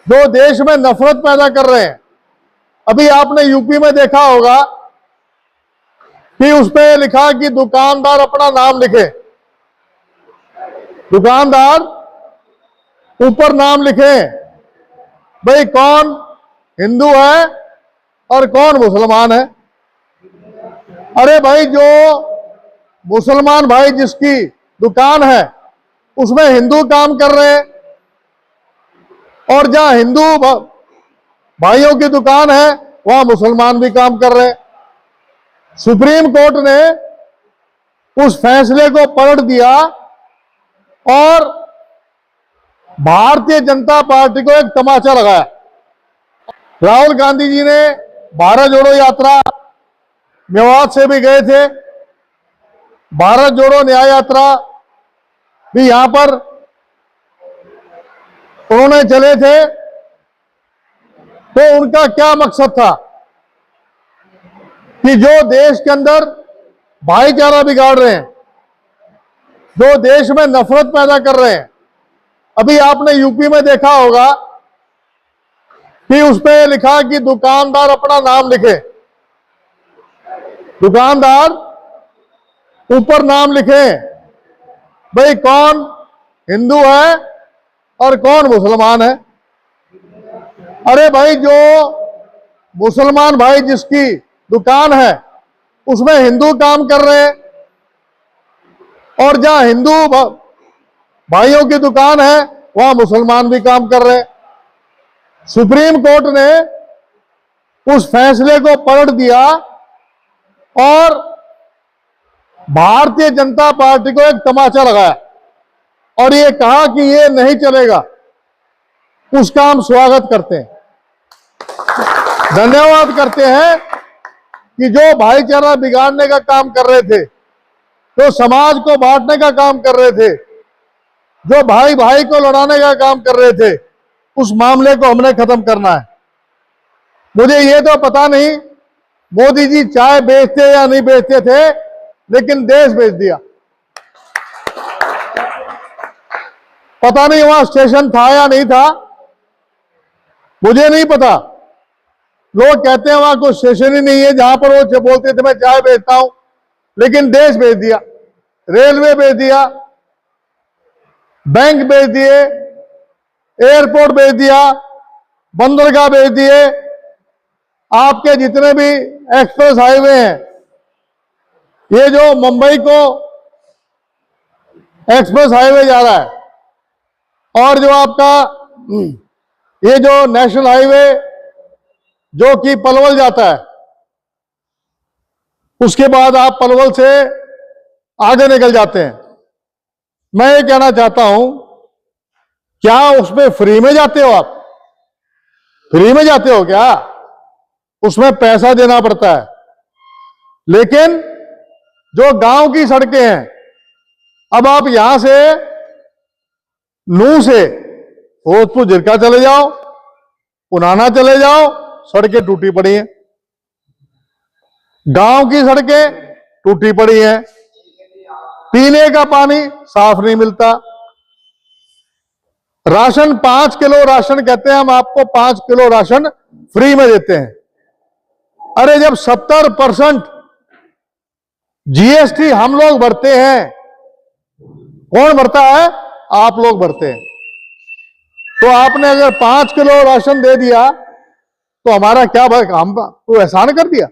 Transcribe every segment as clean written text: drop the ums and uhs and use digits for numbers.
जो देश में नफरत पैदा कर रहे हैं। अभी आपने यूपी में देखा होगा कि उस पे लिखा कि दुकानदार अपना नाम लिखे, दुकानदार ऊपर नाम लिखे, भाई कौन हिंदू है और कौन मुसलमान है। अरे भाई, जो मुसलमान भाई जिसकी दुकान है उसमें हिंदू काम कर रहे हैं, और जहां हिंदू भाइयों की दुकान है वहां मुसलमान भी काम कर रहे हैं। सुप्रीम कोर्ट ने उस फैसले को पलट दिया और भारतीय जनता पार्टी को एक तमाचा लगाया। राहुल गांधी जी ने भारत जोड़ो यात्रा मेवात से भी गए थे, भारत जोड़ो न्याय यात्रा भी यहां पर उन्होंने चले थे। तो उनका क्या मकसद था कि जो देश के अंदर भाईचारा बिगाड़ रहे हैं, जो देश में नफरत पैदा कर रहे हैं। अभी आपने यूपी में देखा होगा कि उस पे लिखा कि दुकानदार अपना नाम लिखे, दुकानदार ऊपर नाम लिखे, भाई कौन हिंदू है और कौन मुसलमान है। अरे भाई, जो मुसलमान भाई जिसकी दुकान है उसमें हिंदू काम कर रहे हैं, और जहां हिंदू भाइयों की दुकान है वहां मुसलमान भी काम कर रहे हैं। सुप्रीम कोर्ट ने उस फैसले को पलट दिया और भारतीय जनता पार्टी को एक तमाचा लगाया और ये कहा कि ये नहीं चलेगा। उसका हम स्वागत करते हैं, धन्यवाद करते हैं कि जो भाईचारा बिगाड़ने का काम कर रहे थे, जो समाज को बांटने का काम कर रहे थे, जो भाई भाई को लड़ाने का काम कर रहे थे, उस मामले को हमने खत्म करना है। मुझे ये तो पता नहीं मोदी जी चाय बेचते या नहीं बेचते थे, लेकिन देश बेच दिया। पता नहीं वहां स्टेशन था या नहीं था, मुझे नहीं पता। लोग कहते हैं वहां कोई स्टेशन ही नहीं है जहां पर वो बोलते थे मैं चाय बेचता हूं, लेकिन देश बेच दिया, रेलवे बेच दिया, बैंक बेच दिए, एयरपोर्ट बेच दिया, बंदरगाह बेच दिए। आपके जितने भी एक्सप्रेस हाईवे हैं, ये जो मुंबई को एक्सप्रेस हाईवे जा रहा है, और जो आपका ये जो नेशनल हाईवे जो कि पलवल जाता है, उसके बाद आप पलवल से आगे निकल जाते हैं। मैं ये कहना चाहता हूं, क्या उसमें फ्री में जाते हो आप? फ्री में जाते हो क्या? उसमें पैसा देना पड़ता है। लेकिन जो गांव की सड़कें हैं, अब आप यहां से नूह से भोजपुर झिरका चले जाओ, पुनाना चले जाओ, सड़कें टूटी पड़ी हैं, गांव की सड़कें टूटी पड़ी हैं, पीने का पानी साफ नहीं मिलता। राशन 5 किलो राशन कहते हैं हम आपको 5 किलो राशन फ्री में देते हैं। अरे जब 70% जीएसटी हम लोग भरते हैं, कौन भरता है? आप लोग भरते हैं। तो आपने अगर 5 किलो राशन दे दिया तो हमारा क्या भाई, हम तो एहसान कर दिया।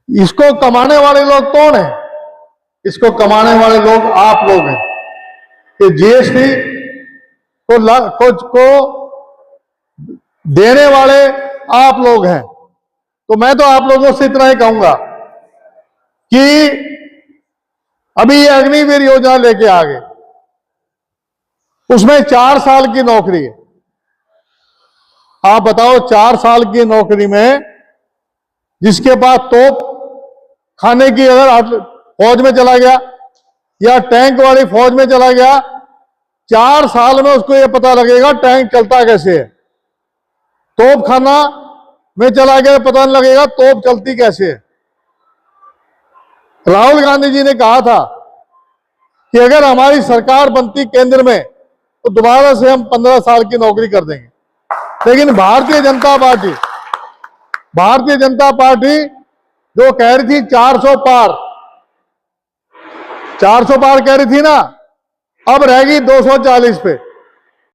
इसको कमाने वाले लोग कौन है? इसको कमाने वाले लोग आप लोग हैं। कि जीएसटी को देने वाले आप लोग हैं। तो मैं तो आप लोगों से इतना ही कहूंगा कि अभी ये अग्निवीर योजना लेके आ गए, उसमें 4 साल की नौकरी है। आप बताओ, 4 साल की नौकरी में जिसके पास तोप खाने की अगर फौज में चला गया या टैंक वाली फौज में चला गया, 4 साल में उसको यह पता लगेगा टैंक चलता कैसे है। तोप खाना में चला गया, पता नहीं लगेगा तोप चलती कैसे है। राहुल गांधी जी ने कहा था कि अगर हमारी सरकार बनती केंद्र में तो दोबारा से हम 15 साल की नौकरी कर देंगे। लेकिन भारतीय जनता पार्टी जो कह रही थी 400 पार, 400 पार कह रही थी ना, अब रहेगी 240 पे।